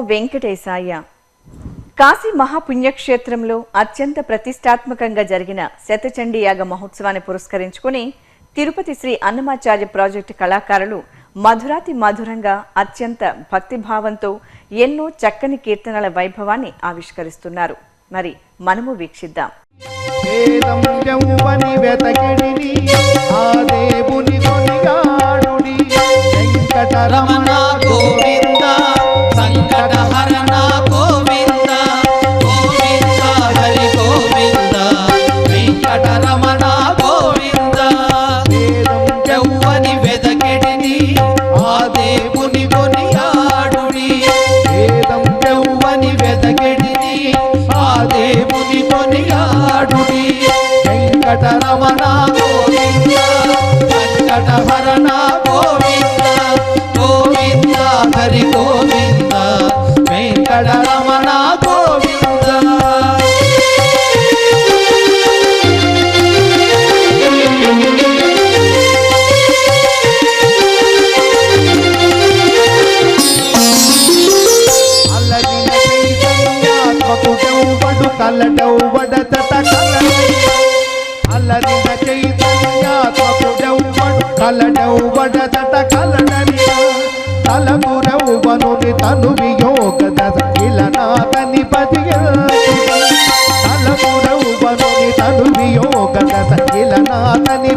వెంకటేశాయ. కాశీ మహాపుణ్యక్షేత్రంలో అత్యంత ప్రతిష్టాత్మకంగా జరిగిన శతచండీ యాగ మహోత్సవాన్ని పురస్కరించుకుని తిరుపతి శ్రీ అన్నమాచార్య ప్రాజెక్టు కళాకారులు మధురాతి మధురంగా అత్యంత భక్తిభావంతో ఎన్నో చక్కని కీర్తనల వైభవాన్ని ఆవిష్కరిస్తున్నారు. మరి మనము వీక్షిద్దాం. రమణ గోవింద సంకటహరణ గోవింద గోవింద హరి గోవింద వెంకటరమణ గోవింద యౌవని వెదకెడిని ఆ దేవుని కొనియాడుడి యౌవని వెదకెడిని ఆ దేవుని కొనియాడుడి వెంకటరమణ గోవింద సంకటహరణ హరి గోవింద వెంకటరమణ గోవింద. అల్లదిన చైతన్యాత్మకుడెవ్వడు కలడెవ్వడతట అల్లదిన చైతన్యాత్మకుడెవ్వడు కలడెవ్వడతట కలడని తలపురవువనుని తను వియోగద ఇలనాథని తలపురవువనుని తను వియోగద ఇలనాథని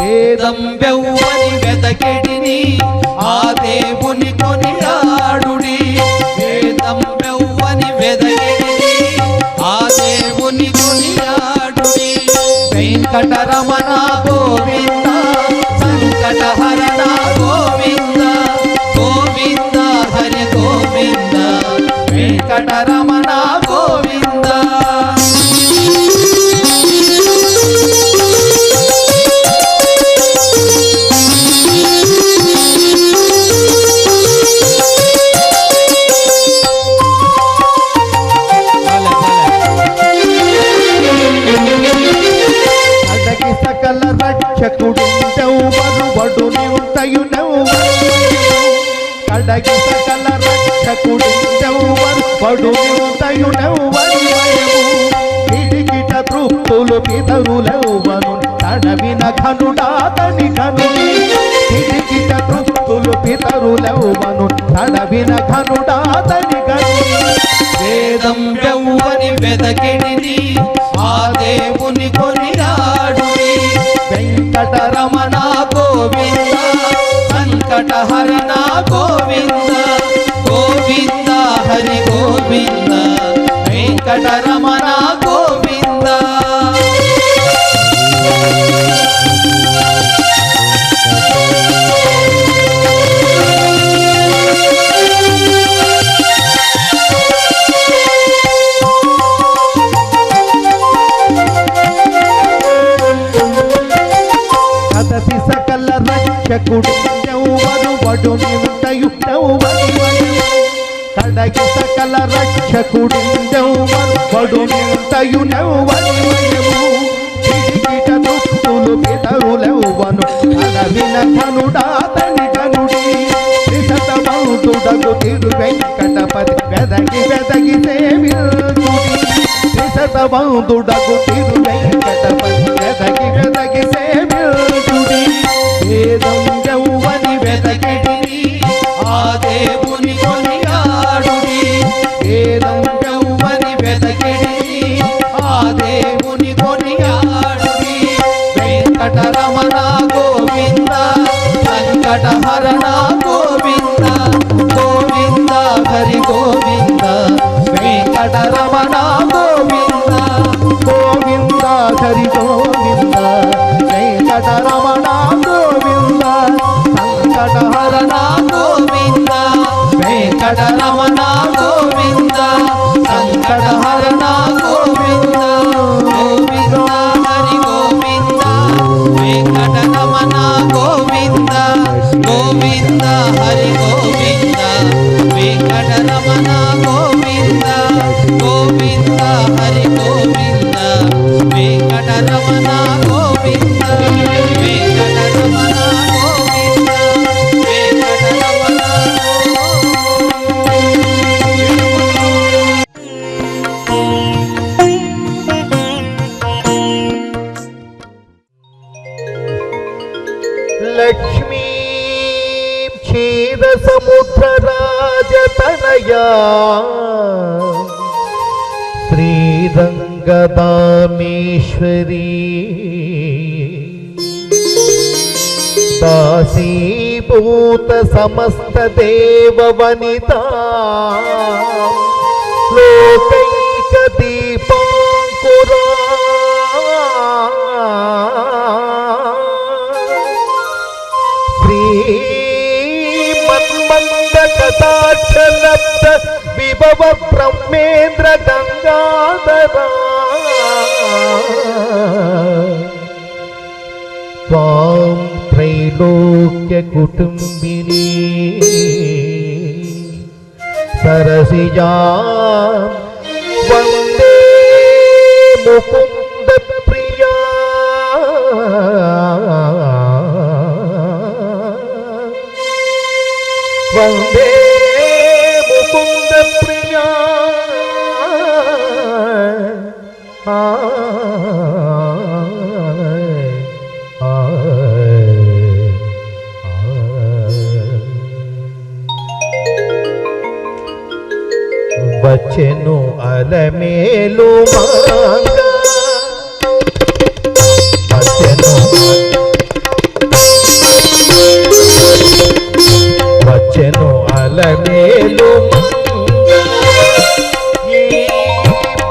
వేదం వెవ్వని వెదకెడిని ఆ దేవుని కొనియాడుడి వేదం వెవ్వని వెదకెడిని ఆ దేవుని కొనియాడుడి వెంకటరమణ గోవింద సంకటహరణ గోవింద గోవింద హరి గోవింద వెంకటరమణ గోవింద. అడగి సకల రక్షకుడెవ్వరు వడు నింతయునెవ్వరు కడగి సకల రక్షకుడెవ్వరు వడు నింతయునెవ్వరు కిటికిట తృప్తులు పితరులెవ్వను తడవిన ఘనుడాతని ఘనుడి కిటికిట తృప్తులు పితరులెవ్వను తడవిన ఘనుడాతని ఘనుడి వేదం వెవ్వని వెదకెడిని ఆ దేవుని కొనియాడుడి వెంకటరమణ గోవింద సంకటహరణ గోవింద గోవింద హరి గోవింద వెంకటరమణ గోవింద. అతసి సకల రక్షకుడెవ్వరు వడు నింతయునెవ్వరు కడగి సకల రక్షకుడెవ్వరు వడు నింతయునెవ్వరు కిటికిట దుస్తులు పితరులెవ్వను అడవిన ఘనుడాతని ఘనుడి త్రిశతమంతుడగు తిరు వెంకటపతి వెదగి వెదగి సేవిల్చుడి త్రిశతమంతుడగు తిరు వెంకటపతి వెదగి వెదగి సేవిల్చుడి వేదం యౌవని వెదకెడిని ఆ దేవుని కొనియాడుడి వేదం యౌవని వెదకెడిని ఆ దేవుని కొనియాడుడి వెంకటరమణ గోవింద సంకటహరణ గోవింద గోవింద హరి గోవింద వెంకటరమణ గోవింద గోవింద హరి గోవింద వెంకటరమణ గోవింద సంకటహరణ గోవింద వెంకటరమణ గోవింద సంకటహరణ గోవింద గోవింద హరి గోవింద వెంకటరమణ గోవింద గోవింద హరి గోవింద వెంకటరమణ గోవింద గోవింద హరి గోవింద వెంకటరమణ గోవింద వెంకటరమణ గోవింద వెంకటరమణ తనయా శ్రీరంగదామేశ్వరీ దాసీభూత సమస్త దేవ వనిత లోకైక దీపాంకురా శ్రీ మన్మంద కటాక్షలబ్ధ విభవ బ్రహ్మేంద్ర గంగాధరా త్వాం त्रैलोक्य कुटुंबिनी सरसिजा वंदे मुकुंद प्रिया वंदे मुकुंद प्रिया వచ్చెను అలమేలు మాంగ వచ్చెను అలమేలు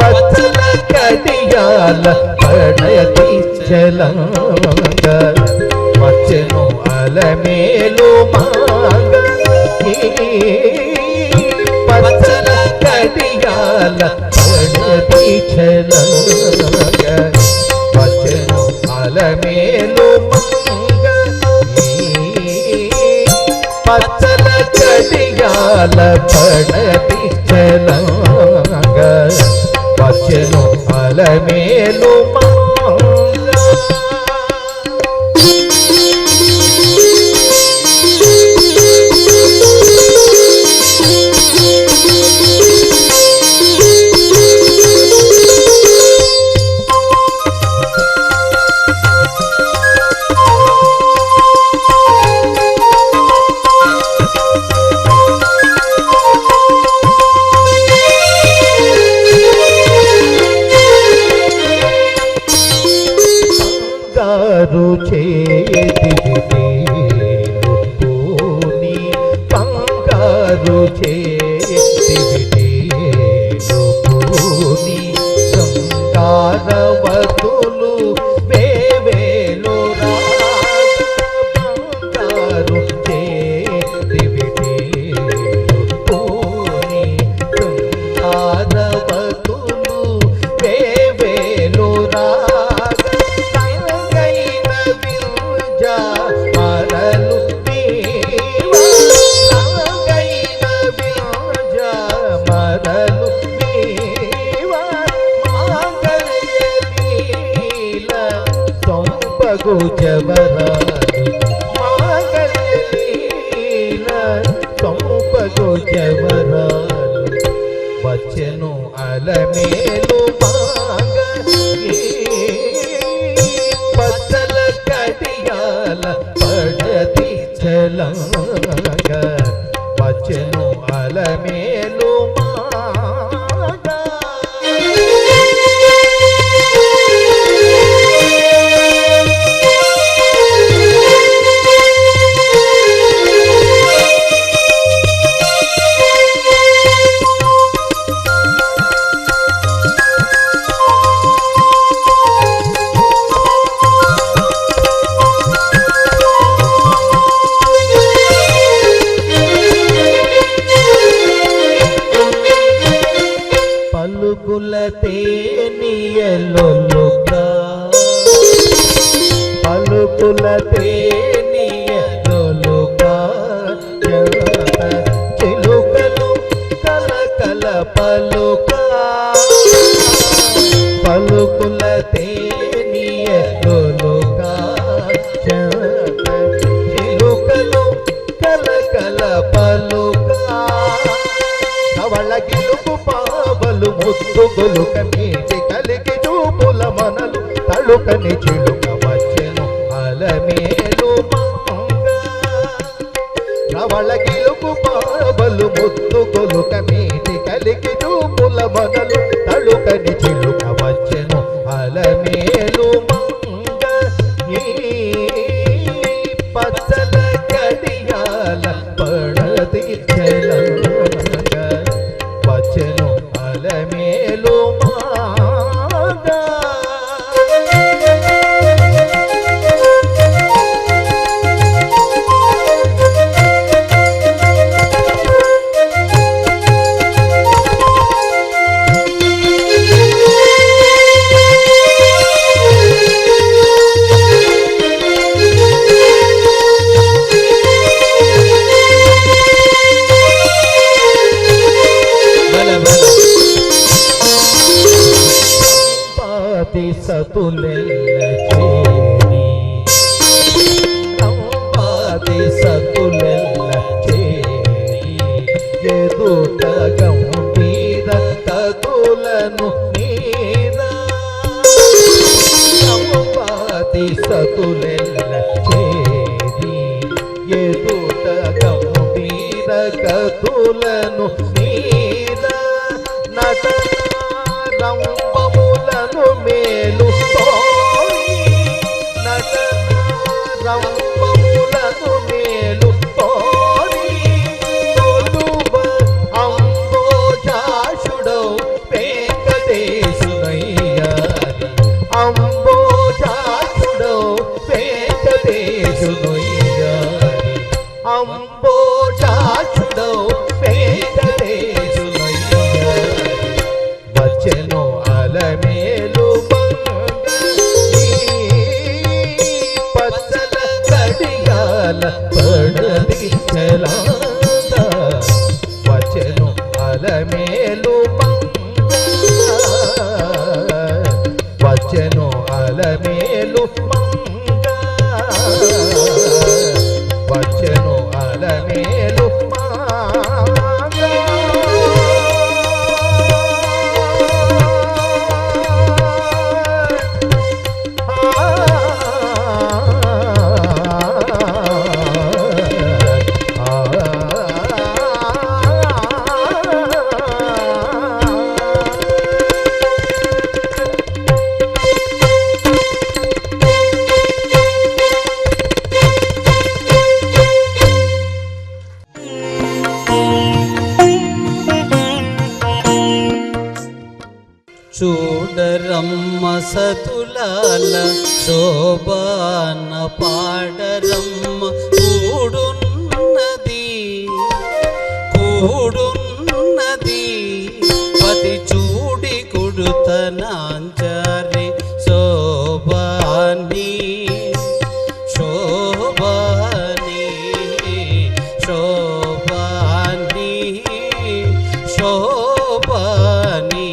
పచ్చల కడియాల పడయతి చలంగ వచ్చెను అలమేలు మాంగ పచ్చల కడియాల పడయతి చలంగ వచ్చెను అలమేలు మాంగ పచ్చల కడియాల పడతి చలంగ వచ్చెను అలమేలు బంగారు చేతివిటేలుని సంగారవతులు వేవేలు బంగారు చేతివిటేలుని సంగారవతులు వేవేలు జవరాలు మాగలీల సొంపగో జవరాలు వచ్చెను అలమేలు మాంగ పచ్చల కడియాల పడతి చలంగ వచ్చెను అలమేలు పలుకుల తేనియలొలుగా పలుకుల తేనియలొలుగా చిలుకలు కలకల పలుకా పలుకుల తేనియలొలుగా చిలుకలు కలకల పలుకా నవళ గిలుపు పావలు ముద్దుగొలు కనీటి కలిగి చూపుల మనలు తళుకని చిలుక వచ్చెను అలమేలు మంగ నవళ గిలుపు పావలు ముద్దుగొలు గొలుక మీటి కలికి చూపుల మొదలు తళుకని చిలుక వచ్చెను అలమేలు మంగ ఈ పచ్చల కడియాల పడది చెలంగ వచ్చెను అలమేలు మంగ. సతులెల్ల చేరి రంపాది సతులెల్ల చేరి ఎదుట గంభీర తతులను మీరా రంపాది సతులెల్ల చేరి ఎదుట గంభీర కతులను మీరా నట రంపములను మేలు తోడి నటన రంపములను మేలు తోడి తొలువ అంబోజాక్షుడౌ వెంకటేశునయ్యారి అంబోజాక్షుడౌ వెంకటేశునయ్యారి అంబోజాక్షుడౌ వెంకటేశునయ్యారి వచ్చెను అలమేలు పచ్చల కడియాల పడది చెలాంగ వచ్చెను అలమేలు వచ్చెను అలమేలు వచ్చెను అలమేలు చూడరమ్మ సతులాల శోభాన పాడరమ్మ కూడున్నది కూడున్నది పది చూడి కుడుతనాంజరి శోభాని శోభాని శోభాని శోభాని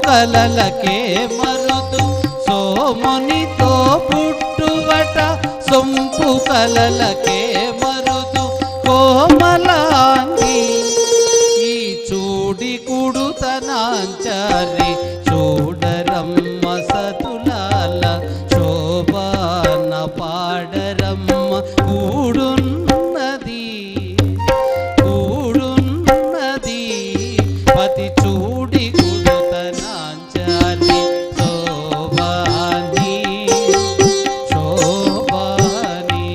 కలలకే మరుదు సోమునితో పుట్టువట సొంపు కలలకే మరుదు కోమలాంగి ఈ చూడి కుడుతనాంచారి చూడరమ్మ సతులాల శోభాన పాడరమ్మ కూడున్నది కూడున్నది పతి చూడి కుడుతనాంచారి శోభాని శోభాని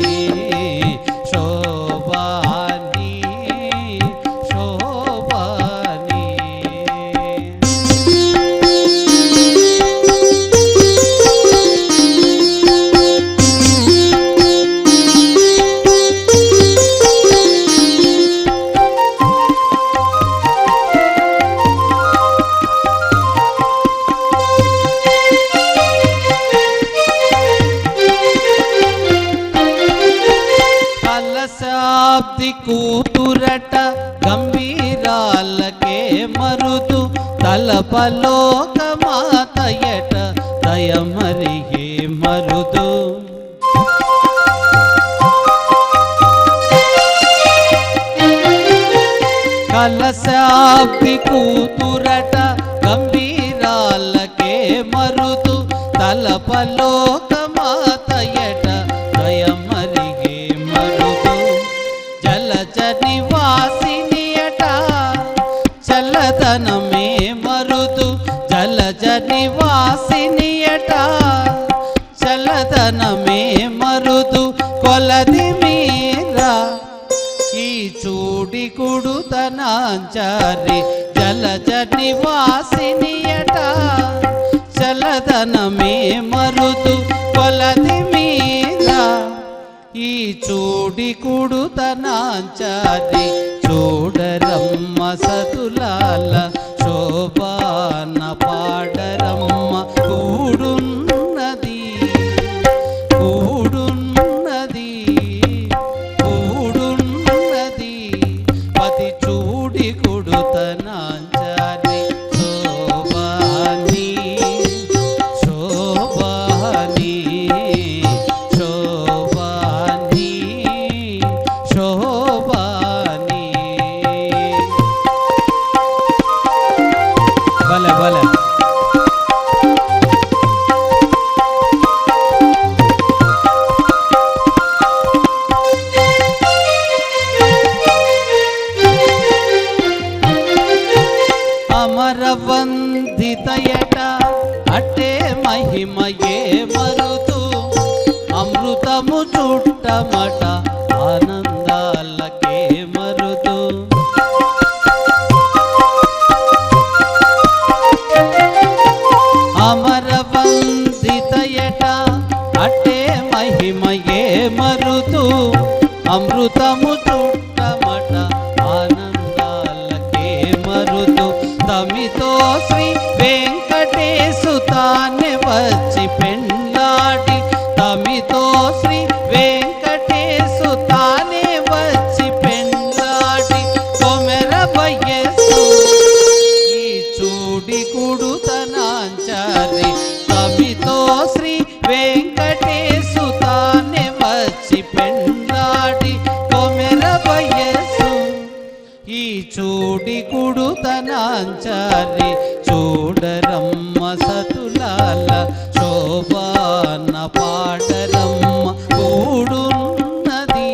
శోభాని కూతురట గంభీరాలకే మరుదు తలపలోక మాతయట దయమరియే మరుదు కలశాబ్ది కూతురట గంభీరాలకే మరుదు తలపలోక మాతయట దయమరిగే మరుదు జలజ నివాసినియట చల్లదనమే మరుదు జలజ నివాసినియట చల్లదనమే మరుదు కొలది మీరా ఈ చూడి కుడుతనాంచారి జలజ నివాసినియట చలదనమే మరుదు కొలది మీద ఈ చూడి కుడుతనాంచారి చూడరమ్మ సతులాల శోభాన పాడరమ్మ కూడున్నది కూడున్నది కూడున్నది పతి చూడి కుడుతనాంచారి శోభాని శోభాని శోభాని శోభాని భలే భలే అమరవందితయట అట్టే మహిమయే మరుదు అమృతము చుట్టమట ఆనందాలకే మరుదు అమరవందితయట అట్టే మహిమయే మరుదు అమృతము చుట్టమట ఆనందాలకే మరుదు తమితో శ్రీ వెంకటేశు తానే వచ్చి పెండ్లాడి తమితో శ్రీ వెంకటేశు తానే వచ్చి పెండ్లాడి కొమెర వయస్సు ఈ చూడి కుడుతనాంచారి తమితో శ్రీ వెంకటేశు తానే వచ్చి పెండ్లాడి కొమెర వయస్సు ఈ చూడి కుడుతనాంచారి చూడరమ్మ సతులాల శోభాన పాడరమ్మ కూడున్నది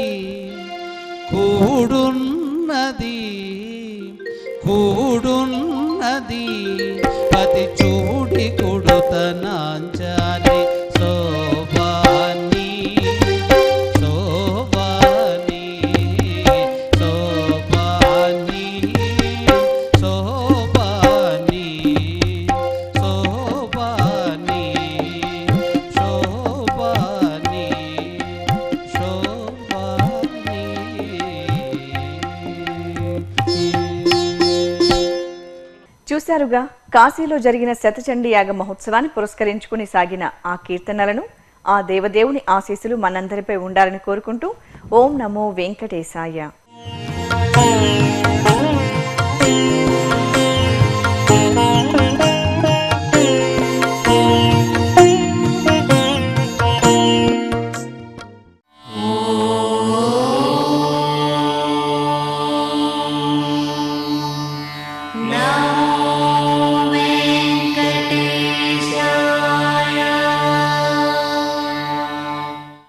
కూడున్నది కూడున్నది పతి చూడి కుడుతనాంచారి శోభాని శోభాని శోభాని శోభాని శోభాని శోభాని శోభాని చూశారుగా కాశీలో జరిగిన శతచండీ యాగ మహోత్సవాన్ని పురస్కరించుకుని సాగిన ఆ కీర్తనలను ఆ దేవదేవుని ఆశీస్సులు మనందరిపై ఉండాలని కోరుకుంటూ ఓం నమో వెంకటేశాయ. నమో